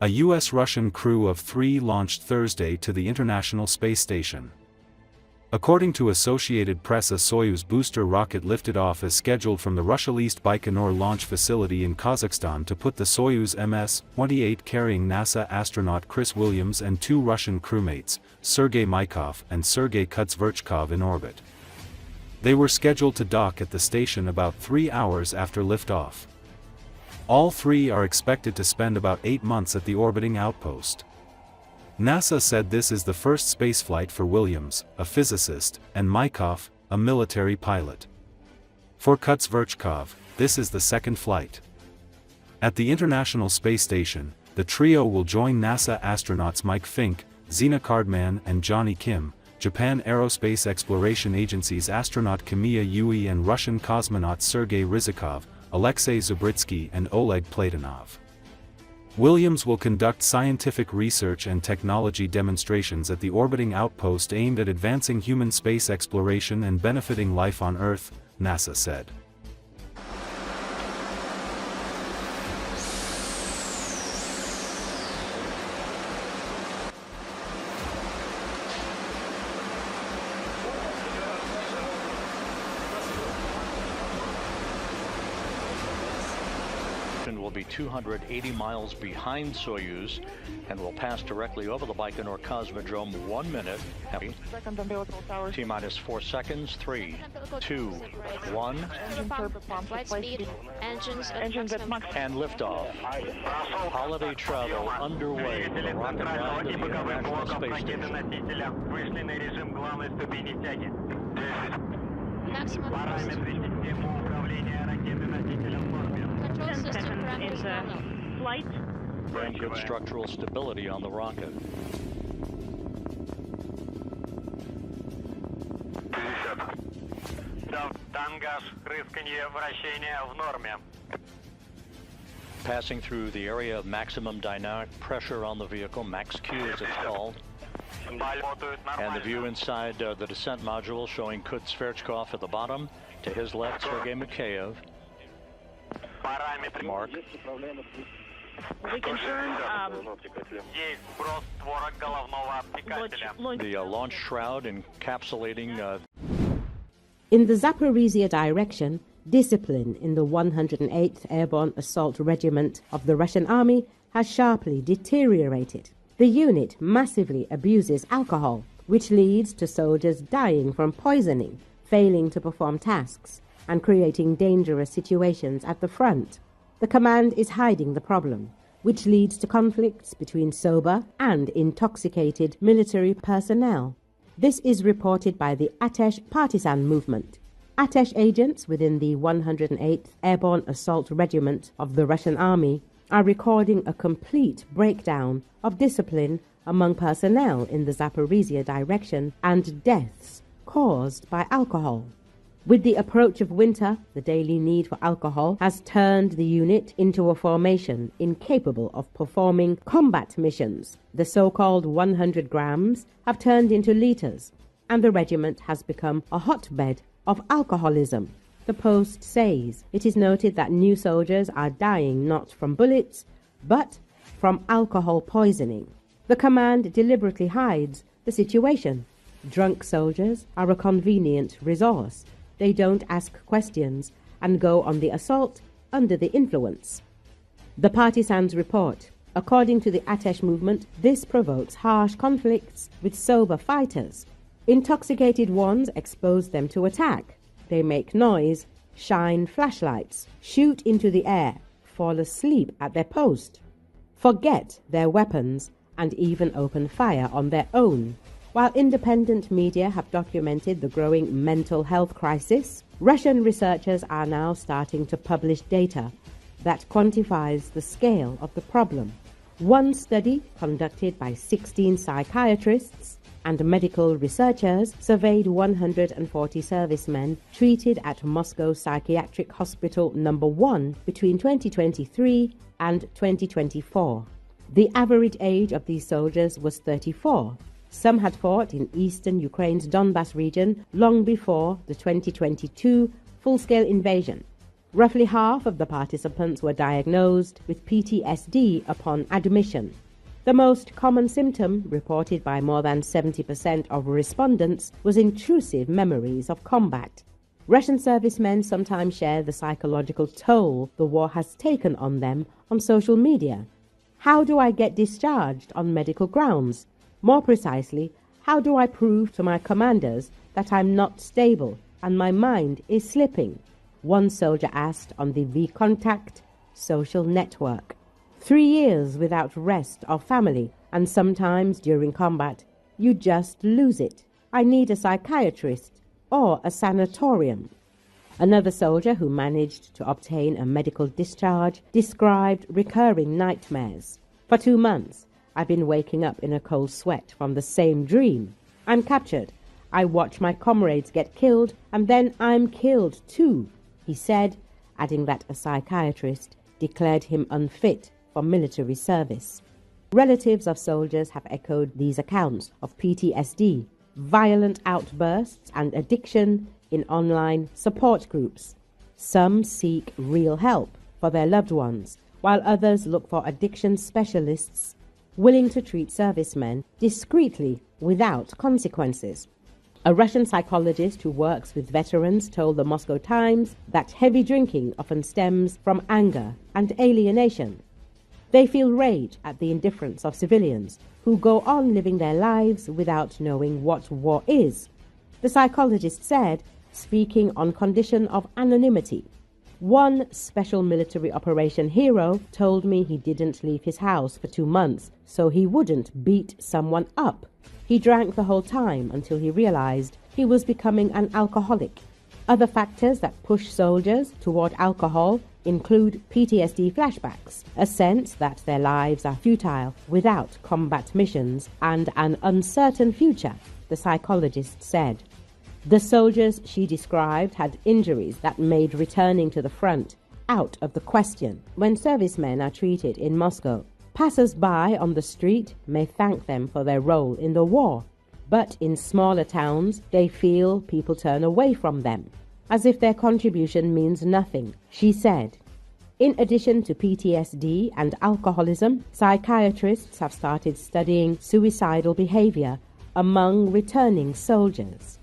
A U.S.-Russian crew of 3 launched Thursday to the International Space Station. According to Associated Press, a Soyuz booster rocket lifted off as scheduled from the Russia-leased Baikonur launch facility in Kazakhstan to put the Soyuz MS-28 carrying NASA astronaut Chris Williams and 2 Russian crewmates, Sergei Maikov and Sergei Kutsverchkov, in orbit. They were scheduled to dock at the station about 3 hours after liftoff. All 3 are expected to spend about 8 months at the orbiting outpost. NASA said this is the first spaceflight for Williams, a physicist, and Maikov, a military pilot. For Kutsverchkov, this is the second flight. At the International Space Station, the trio will join NASA astronauts Mike Fink, Zina Cardman and Johnny Kim, Japan Aerospace Exploration Agency's astronaut Kamiya Yui, and Russian cosmonauts Sergei Rizikov, Alexei Zubritsky and Oleg Platonov. Williams will conduct scientific research and technology demonstrations at the orbiting outpost aimed at advancing human space exploration and benefiting life on Earth, NASA said. Will be 280 miles behind Soyuz and will pass directly over the Baikonur Cosmodrome 1 minute. T-minus 4 seconds. 3, 2, 1. Flight speed, engines and liftoff. Holiday travel underway for the rocket ride to the International Space Station. Control system flight. Very good structural stability on the rocket. Passing through the area of maximum dynamic pressure on the vehicle, max Q as it's called. And the view inside the descent module showing Kutsverchkov at the bottom. To his left, Sergei Mikheyev. Mark. We confirm the launch shroud encapsulating. In the Zaporizhia direction, discipline in the 108th Airborne Assault Regiment of the Russian Army has sharply deteriorated. The unit massively abuses alcohol, which leads to soldiers dying from poisoning, failing to perform tasks, and creating dangerous situations at the front. The command is hiding the problem, which leads to conflicts between sober and intoxicated military personnel. This is reported by the Atesh partisan movement. Atesh agents within the 108th Airborne Assault Regiment of the Russian Army are recording a complete breakdown of discipline among personnel in the Zaporizhia direction and deaths caused by alcohol. With the approach of winter, the daily need for alcohol has turned the unit into a formation incapable of performing combat missions. The so-called 100 grams have turned into liters, and the regiment has become a hotbed of alcoholism. The Post says it is noted that new soldiers are dying not from bullets, but from alcohol poisoning. The command deliberately hides the situation. Drunk soldiers are a convenient resource. They don't ask questions and go on the assault under the influence. The partisans report, according to the Atesh movement, this provokes harsh conflicts with sober fighters. Intoxicated ones expose them to attack. They make noise, shine flashlights, shoot into the air, fall asleep at their post, forget their weapons, and even open fire on their own. While independent media have documented the growing mental health crisis, Russian researchers are now starting to publish data that quantifies the scale of the problem. One study conducted by 16 psychiatrists and medical researchers surveyed 140 servicemen treated at Moscow Psychiatric Hospital No. 1 between 2023 and 2024. The average age of these soldiers was 34. Some had fought in eastern Ukraine's Donbas region long before the 2022 full-scale invasion. Roughly half of the participants were diagnosed with PTSD upon admission. The most common symptom, reported by more than 70% of respondents, was intrusive memories of combat. Russian servicemen sometimes share the psychological toll the war has taken on them on social media. How do I get discharged on medical grounds? More precisely, how do I prove to my commanders that I'm not stable and my mind is slipping? One soldier asked on the VKontakte social network. 3 years without rest or family, and sometimes during combat, you just lose it. I need a psychiatrist or a sanatorium. Another soldier who managed to obtain a medical discharge described recurring nightmares. For 2 months, I've been waking up in a cold sweat from the same dream. I'm captured. I watch my comrades get killed, and then I'm killed too, he said, adding that a psychiatrist declared him unfit for military service. Relatives of soldiers have echoed these accounts of PTSD, violent outbursts and addiction in online support groups. Some seek real help for their loved ones, while others look for addiction specialists willing to treat servicemen discreetly without consequences. A Russian psychologist who works with veterans told the Moscow Times that heavy drinking often stems from anger and alienation. They feel rage at the indifference of civilians who go on living their lives without knowing what war is. The psychologist said, speaking on condition of anonymity, "One special military operation hero told me he didn't leave his house for 2 months so he wouldn't beat someone up. He drank the whole time until he realized he was becoming an alcoholic." Other factors that push soldiers toward alcohol include PTSD flashbacks, a sense that their lives are futile without combat missions, and an uncertain future, the psychologist said. The soldiers she described had injuries that made returning to the front out of the question. When servicemen are treated in Moscow, passers-by on the street may thank them for their role in the war, but in smaller towns they feel people turn away from them, as if their contribution means nothing, she said. In addition to PTSD and alcoholism, psychiatrists have started studying suicidal behavior among returning soldiers.